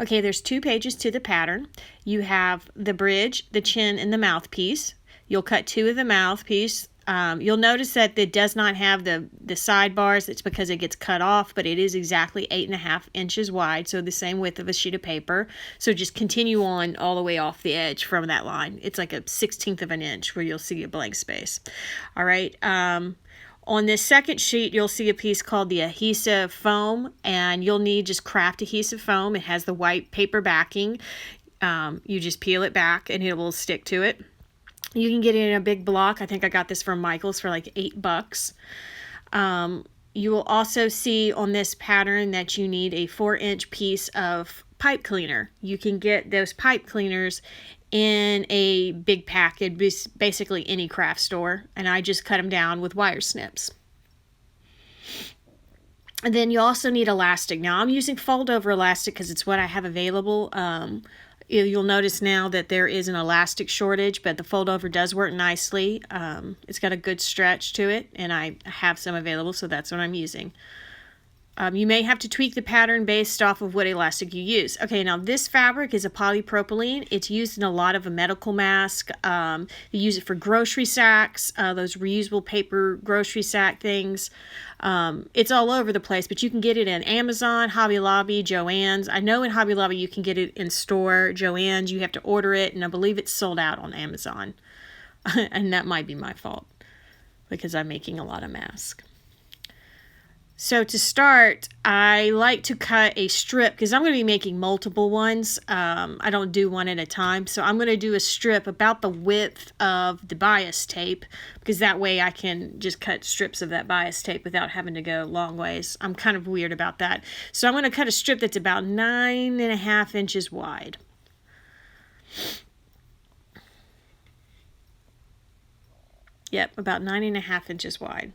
Okay, there's 2 pages to the pattern. You have the bridge, the chin, and the mouthpiece. You'll cut 2 of the mouthpiece. You'll notice that it does not have the sidebars. It's because it gets cut off, but it is exactly 8.5 inches wide, so the same width of a sheet of paper. So just continue on all the way off the edge from that line. It's like a 1/16 of an inch where you'll see a blank space. All right. On this second sheet, you'll see a piece called the adhesive foam, and you'll need just craft adhesive foam. It has the white paper backing. You just peel it back and it will stick to it. You can get it in a big block. I think I got this from Michael's for like $8. You will also see on this pattern that you need a 4-inch piece of pipe cleaner. You can get those pipe cleaners in a big pack. It'd be basically any craft store, and I just cut them down with wire snips. And then you also need elastic. Now I'm using fold over elastic because it's what I have available. You'll notice now that there is an elastic shortage, but the fold over does work nicely. It's got a good stretch to it, and I have some available, so that's what I'm using. You may have to tweak the pattern based off of what elastic you use. Okay, now this fabric is a polypropylene. It's used in a lot of a medical mask. You use it for grocery sacks, those reusable paper grocery sack things. It's all over the place, but you can get it in Amazon, Hobby Lobby, Joann's. I know in Hobby Lobby you can get it in store. Joann's, you have to order it, and I believe it's sold out on Amazon. And that might be my fault because I'm making a lot of masks. So to start, I like to cut a strip because I'm going to be making multiple ones. I don't do one at a time. So I'm going to do a strip about the width of the bias tape because that way I can just cut strips of that bias tape without having to go long ways. I'm kind of weird about that. So I'm going to cut a strip that's about 9.5 inches wide. Yep, about 9.5 inches wide.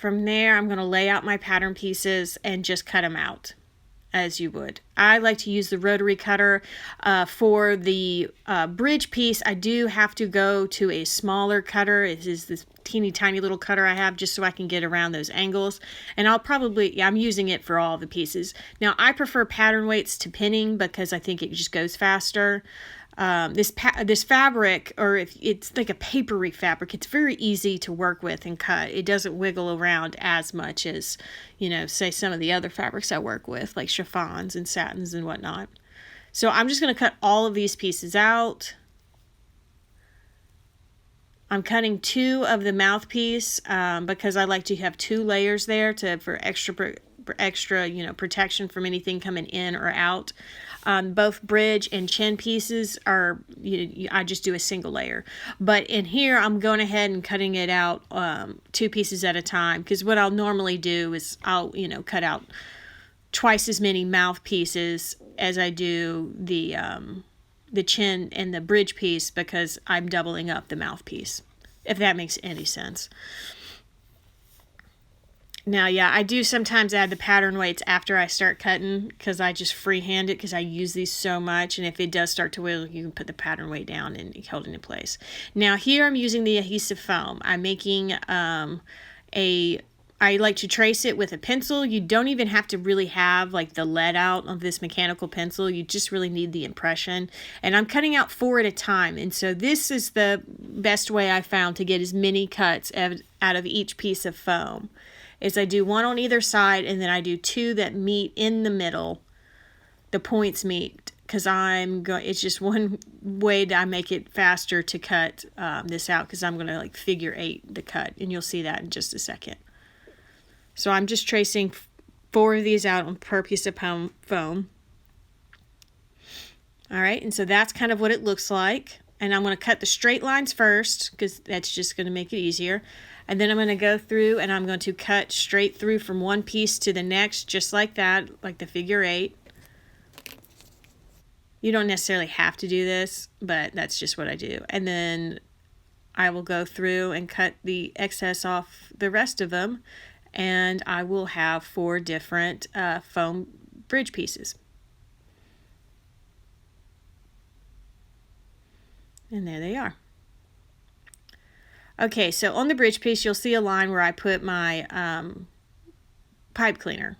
From there, I'm going to lay out my pattern pieces and just cut them out as you would. I like to use the rotary cutter. For the bridge piece, I do have to go to a smaller cutter. It is this teeny tiny little cutter I have just so I can get around those angles. And I'm using it for all the pieces. Now, I prefer pattern weights to pinning because I think it just goes faster. This fabric, or if it's like a papery fabric, it's very easy to work with and cut. It doesn't wiggle around as much as, say some of the other fabrics I work with, like chiffons and satins and whatnot. So I'm just going to cut all of these pieces out. I'm cutting 2 of the mouthpiece because I like to have 2 layers there for extra protection from anything coming in or out. Both bridge and chin pieces are, I just do a single layer. But in here, I'm going ahead and cutting it out 2 pieces at a time because what I'll normally do is I'll, cut out twice as many mouthpieces as I do the chin and the bridge piece because I'm doubling up the mouthpiece, if that makes any sense. Now, yeah, I do sometimes add the pattern weights after I start cutting because I just freehand it because I use these so much. And if it does start to wiggle, you can put the pattern weight down and hold it in place. Now, here I'm using the adhesive foam. I'm making I like to trace it with a pencil. You don't even have to really have like the lead out of this mechanical pencil. You just really need the impression. And I'm cutting out 4 at a time. And so this is the best way I found to get as many cuts out of each piece of foam. Is I do 1 on either side, and then I do 2 that meet in the middle. The points meet because it's just one way that I make it faster to cut this out because I'm going to like figure 8 the cut, and you'll see that in just a second. So I'm just tracing 4 of these out on per piece of foam. All right, and so that's kind of what it looks like. And I'm going to cut the straight lines first because that's just going to make it easier. And then I'm going to go through and I'm going to cut straight through from one piece to the next, just like that, like the figure 8. You don't necessarily have to do this, but that's just what I do. And then I will go through and cut the excess off the rest of them. And I will have 4 different foam bridge pieces. And there they are. Okay, so on the bridge piece, you'll see a line where I put my pipe cleaner.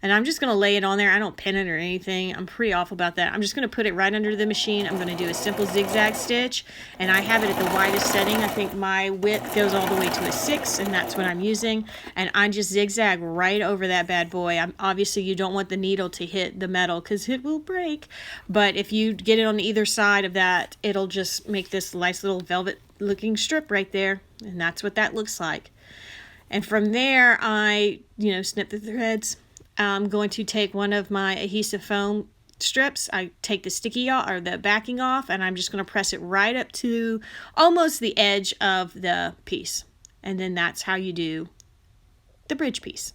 And I'm just going to lay it on there. I don't pin it or anything. I'm pretty awful about that. I'm just going to put it right under the machine. I'm going to do a simple zigzag stitch. And I have it at the widest setting. I think my width goes all the way to a 6, and that's what I'm using. And I just zigzag right over that bad boy. Obviously, you don't want the needle to hit the metal because it will break. But if you get it on either side of that, it'll just make this nice little velvet-looking strip right there. And that's what that looks like. And from there, I, snip the threads. I'm going to take one of my adhesive foam strips. I take the sticky off, or the backing off, and I'm just going to press it right up to almost the edge of the piece. And then that's how you do the bridge piece.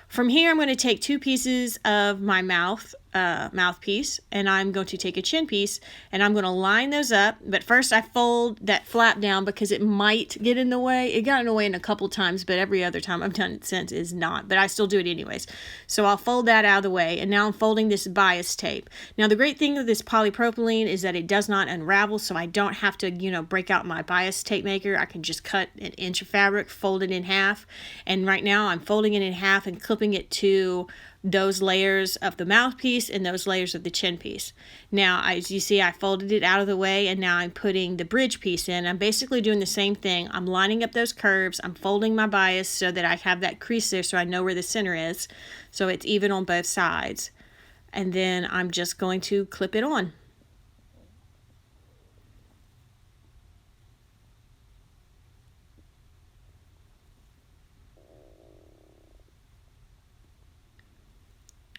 From here, I'm going to take 2 pieces of my mouthpiece, and I'm going to take a chin piece, and I'm going to line those up. But first, I fold that flap down because it might get in the way. It got in the way a couple times, but every other time I've done it since is not. But I still do it anyways. So I'll fold that out of the way, and now I'm folding this bias tape. Now, the great thing with this polypropylene is that it does not unravel, so I don't have to, break out my bias tape maker. I can just cut an inch of fabric, fold it in half, and right now I'm folding it in half and clipping it to those layers of the mouthpiece and those layers of the chin piece. Now, as you see, I folded it out of the way, and now I'm putting the bridge piece in. I'm basically doing the same thing. I'm lining up those curves. I'm folding my bias so that I have that crease there so I know where the center is, so it's even on both sides. And then I'm just going to clip it on.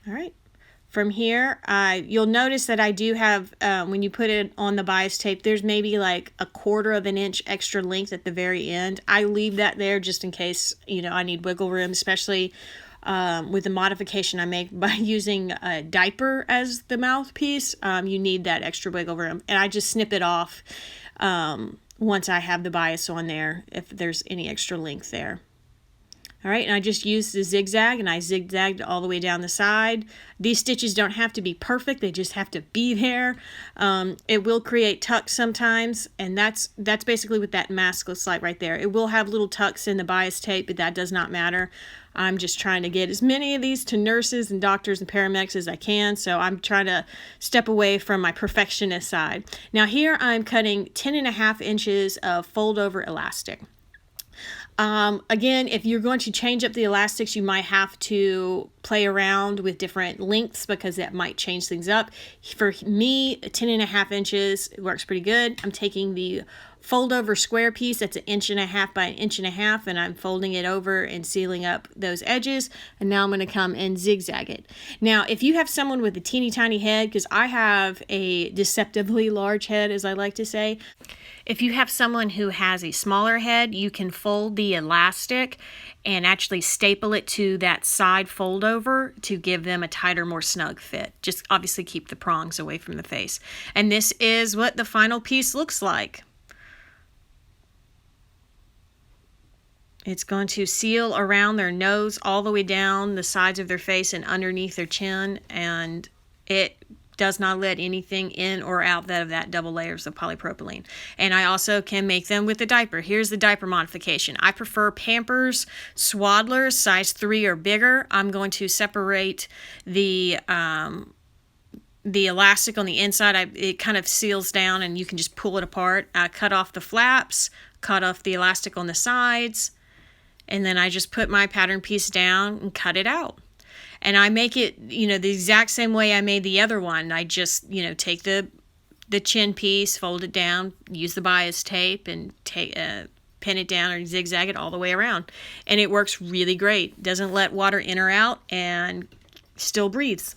All right. From here, you'll notice that I do have, when you put it on the bias tape, there's maybe like a 1/4 of an inch extra length at the very end. I leave that there just in case, I need wiggle room, especially with the modification I make by using a Diaper as the mouthpiece. You need that extra wiggle room. And I just snip it off once I have the bias on there, if there's any extra length there. All right, and I just used the zigzag, and I zigzagged all the way down the side. These stitches don't have to be perfect, they just have to be there. It will create tucks sometimes, and that's basically what that mask looks like right there. It will have little tucks in the bias tape, but that does not matter. I'm just trying to get as many of these to nurses and doctors and paramedics as I can, so I'm trying to step away from my perfectionist side. Now here I'm cutting 10.5 inches of fold-over elastic. Again, if you're going to change up the elastics, you might have to play around with different lengths because that might change things up. For me, 10.5 inches works pretty good. I'm taking the fold over square piece that's 1.5 inches by 1.5 inches, and I'm folding it over and sealing up those edges. And now I'm going to come and zigzag it. Now, if you have someone with a teeny tiny head, because I have a deceptively large head, as I like to say, if you have someone who has a smaller head, you can fold the elastic and actually staple it to that side fold over to give them a tighter, more snug fit. Just obviously keep the prongs away from the face. And this is what the final piece looks like. It's going to seal around their nose all the way down the sides of their face and underneath their chin, and it does not let anything in or out of that double layers of polypropylene. And I also can make them with the Diaper. Here's the Diaper modification. I prefer Pampers Swaddlers, size 3 or bigger. I'm going to separate the elastic on the inside. It kind of seals down and you can just pull it apart. I cut off the flaps, cut off the elastic on the sides, and then I just put my pattern piece down and cut it out. And I make it, the exact same way I made the other one. I just, take the chin piece, fold it down, use the bias tape, and pin it down or zigzag it all the way around. And it works really great. Doesn't let water in or out and still breathes.